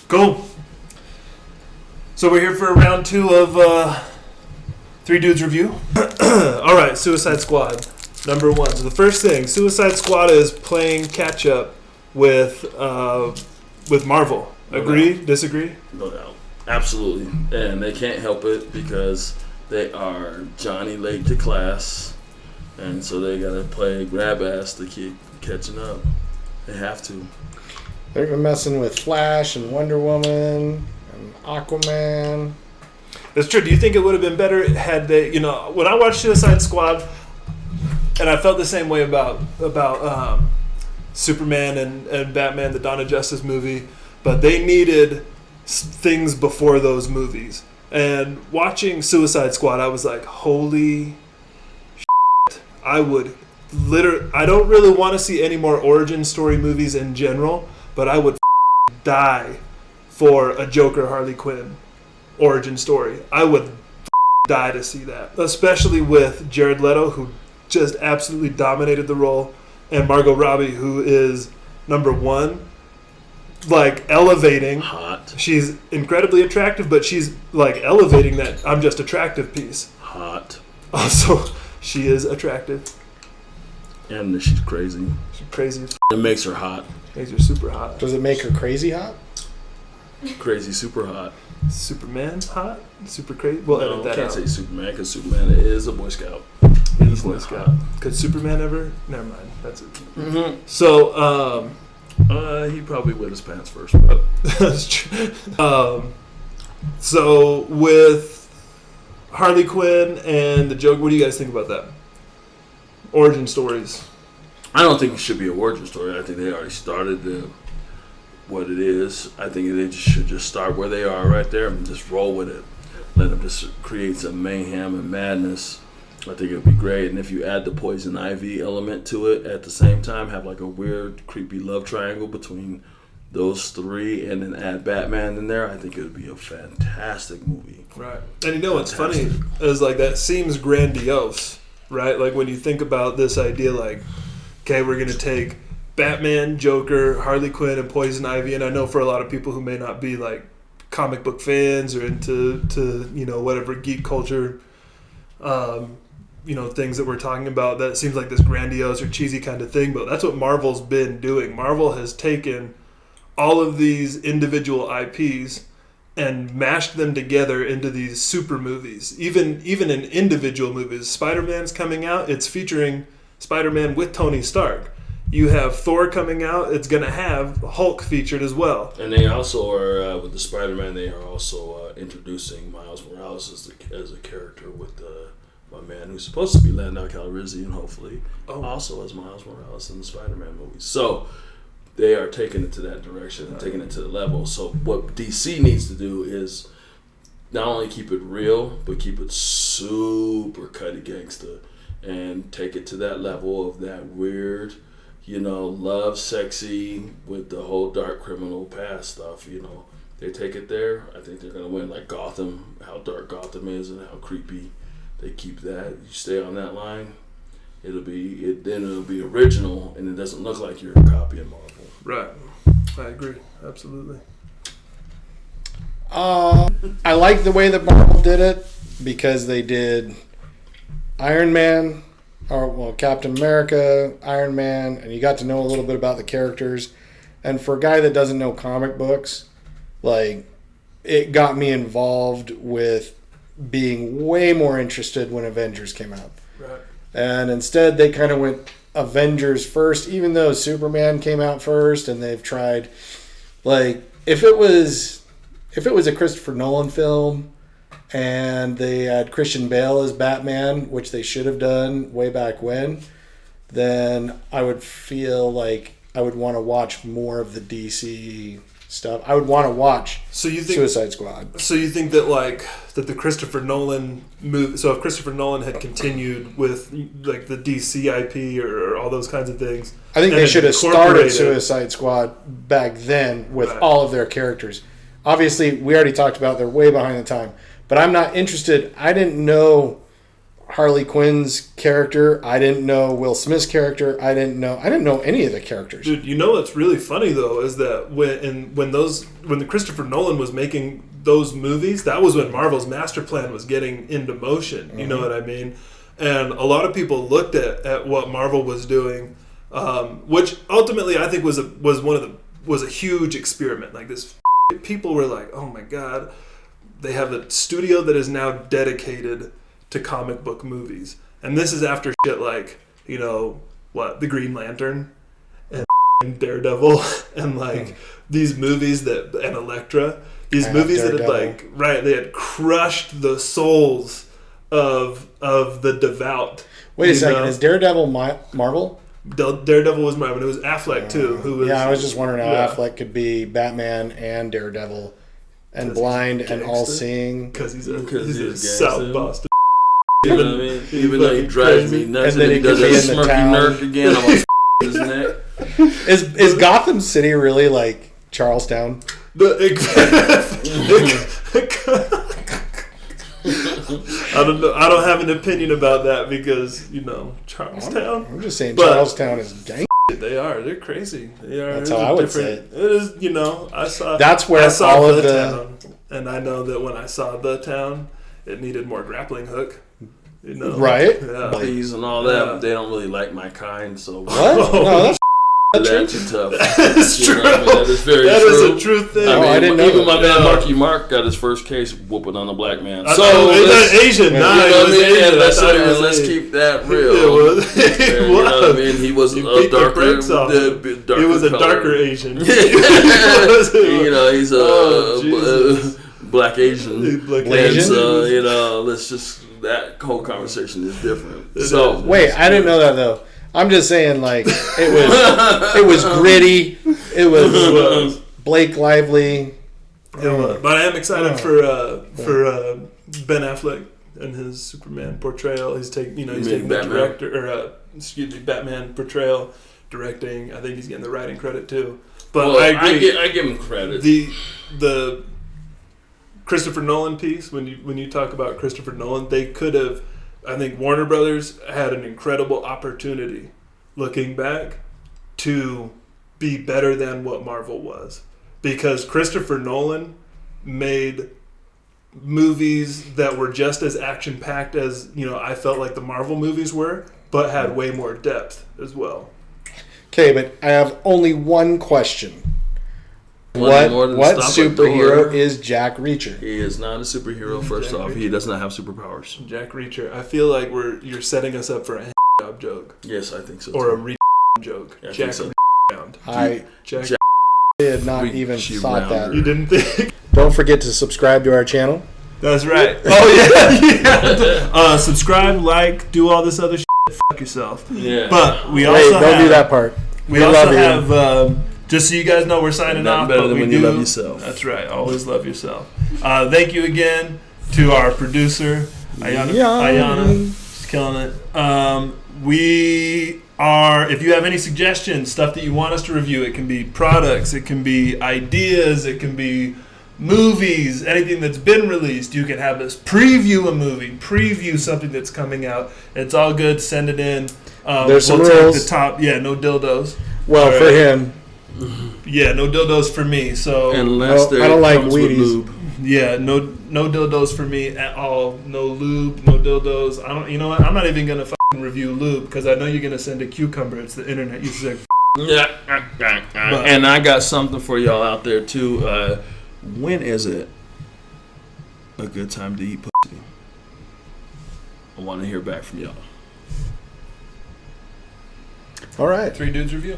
Cool. So we're here for round 2 of Three Dudes Review. All right, Suicide Squad, number 1. So the first thing, Suicide Squad is playing catch up with Marvel. Agree? No disagree? No doubt. Absolutely. And they can't help it because they are Johnny late to class, and so they got to play grab ass to keep catching up. They have to. They've been messing with Flash and Wonder Woman and Aquaman. That's true. Do you think it would have been better had they, when I watched Suicide Squad, and I felt the same way about Superman and Batman, the Dawn of Justice movie, but they needed things before those movies. And watching Suicide Squad, I was like, holy shit. I don't really want to see any more origin story movies in general, but I would die for a Joker Harley Quinn origin story. I would die to see that. Especially with Jared Leto, who just absolutely dominated the role, and Margot Robbie, who is number 1. Like elevating. Hot. She's incredibly attractive, but she's like elevating that I'm just attractive piece. Hot. Also, she is attractive. And she's crazy. She's crazy. It makes her hot. Makes her super hot. Does it make her crazy hot? Crazy, super hot. Superman hot? Super crazy? Well, no, edit that can't out. say Superman because Superman is a Boy Scout. He's a Boy Scout. Could Superman ever? Never mind. That's it. Mm-hmm. So, he probably wet his pants first, but that's true. So with Harley Quinn and the Joker, what do you guys think about that? Origin stories. I don't think it should be an origin story. I think they already started what it is. I think they should just start where they are right there and just roll with it. Let them just create some mayhem and madness. I think it would be great. And if you add the Poison Ivy element to it at the same time, have like a weird, creepy love triangle between those 3 and then add Batman in there, I think it would be a fantastic movie. Right. And what's funny is like that seems grandiose, right? Like when you think about this idea like, okay, we're going to take Batman, Joker, Harley Quinn, and Poison Ivy, and I know for a lot of people who may not be like comic book fans or into whatever geek culture things that we're talking about, that seems like this grandiose or cheesy kind of thing, but that's what Marvel's been doing. Marvel has taken all of these individual IPs and mashed them together into these super movies. Even in individual movies, Spider-Man's coming out, it's featuring Spider-Man with Tony Stark. You have Thor coming out, it's going to have Hulk featured as well. And they also are, with the Spider-Man, they are also introducing Miles Morales as a character with my man who's supposed to be Lando Calrissian, hopefully, also as Miles Morales in the Spider-Man movies. So they are taking it to that direction and taking it to the level. So what DC needs to do is not only keep it real, but keep it super cutty gangsta and take it to that level of that weird, love sexy with the whole dark criminal past stuff, They take it there. I think they're going to win, like Gotham, how dark Gotham is and how creepy. They keep that. You stay on that line, it'll be original, and it doesn't look like you're copying Marvel. Right. I agree. Absolutely. I like the way that Marvel did it because they did Iron Man, Captain America, Iron Man, and you got to know a little bit about the characters. And for a guy that doesn't know comic books, like, it got me involved with being way more interested when Avengers came out. Right. And instead they kind of went Avengers first, even though Superman came out first, and they've tried, like, if it was a Christopher Nolan film and they had Christian Bale as Batman, which they should have done way back when, then I would feel like I would want to watch more of the DC stuff. I would want to watch Suicide Squad. So you think that the Christopher Nolan movie? So if Christopher Nolan had continued with like the DC IP or all those kinds of things, I think they should have started Suicide Squad back then with all of their characters. Obviously, we already talked about they're way behind the time, but I'm not interested. I didn't know Harley Quinn's character. I didn't know Will Smith's character. I didn't know any of the characters. Dude, you know what's really funny though is that when the Christopher Nolan was making those movies, that was when Marvel's master plan was getting into motion. You know what I mean? And a lot of people looked at what Marvel was doing, which ultimately I think was a huge experiment. Like this, people were like, "Oh my god, they have a studio that is now dedicated to comic book movies." And this is after shit like, you know, the Green Lantern and Daredevil and like these movies and Elektra, these movies that had they had crushed the souls of the devout. Wait a second, is Daredevil Marvel? Daredevil was Marvel, and it was Affleck too. Who was? Yeah, I was just wondering how Affleck could be Batman and Daredevil, and blind and all-seeing. Because he's a South Boston. You know what I mean? Even though he drives me nuts, and then he does does that smirky nerk again. I'm like, his neck. Is Gotham City really like Charlestown? I don't know. I don't have an opinion about that because, you know, Charlestown. I'm just saying Charlestown is gang. They are. They're crazy. They are. That's how I would say it. It is, you know, That's where I saw all of town, and I know that when I saw the town, it needed more grappling hook. You know, right? Yeah. Bees and all that, but they don't really like my kind. So what? No, that's tough. That is true. I mean, that is very true. That is a true thing. I mean, I didn't know even my man Marky Mark got his first case whooping on a black man. So that's Asian. You know what I mean? Yeah, let's keep that real. It was. You know what I mean? He was a darker. He was a darker Asian. You know, he's a black Asian. Asian? So, you know, that whole conversation is different. So wait, I didn't know that though. I'm just saying, like, it was gritty. It was Blake Lively. But I am excited for Ben Affleck and his Superman portrayal. He's taking the Batman portrayal, directing. I think he's getting the writing credit too. But I agree. I give him credit. The Christopher Nolan piece, when you talk about Christopher Nolan, they could have. I think Warner Brothers had an incredible opportunity, looking back, to be better than what Marvel was. Because Christopher Nolan made movies that were just as action-packed as, you know, I felt like the Marvel movies were, but had way more depth as well. Okay, but I have only one question. What superhero is Jack Reacher? He is not a superhero, first off. He does not have superpowers. Jack Reacher. I feel like you're setting us up for a job joke. Yes, I think so. Or a joke. Yeah, Jack so. I had not even thought that. You didn't think? Don't forget to subscribe to our channel. That's right. Oh, yeah. Subscribe, like, do all this other shit. Fuck yourself. Yeah. But we also don't do that part. We also have... just so you guys know, we're signing off. Better but than when you love yourself. That's right. Always love yourself. Thank you again to our producer, Ayana. She's killing it. We are, if you have any suggestions, stuff that you want us to review, it can be products, it can be ideas, it can be movies, anything that's been released. You can have us preview a movie, preview something that's coming out. It's all good. Send it in. There's some rules. Take the top. Yeah, no dildos. Well, right. For him. Yeah, no dildos for me. So unless I don't like Wheaties. Yeah, no dildos for me at all. No lube, no dildos. I don't. You know what? I'm not even gonna fucking review lube because I know you're gonna send a cucumber. It's the internet. You say. Yeah. And I got something for y'all out there too. When is it a good time to eat pussy? I want to hear back from y'all. All right. 3 Dudes Review.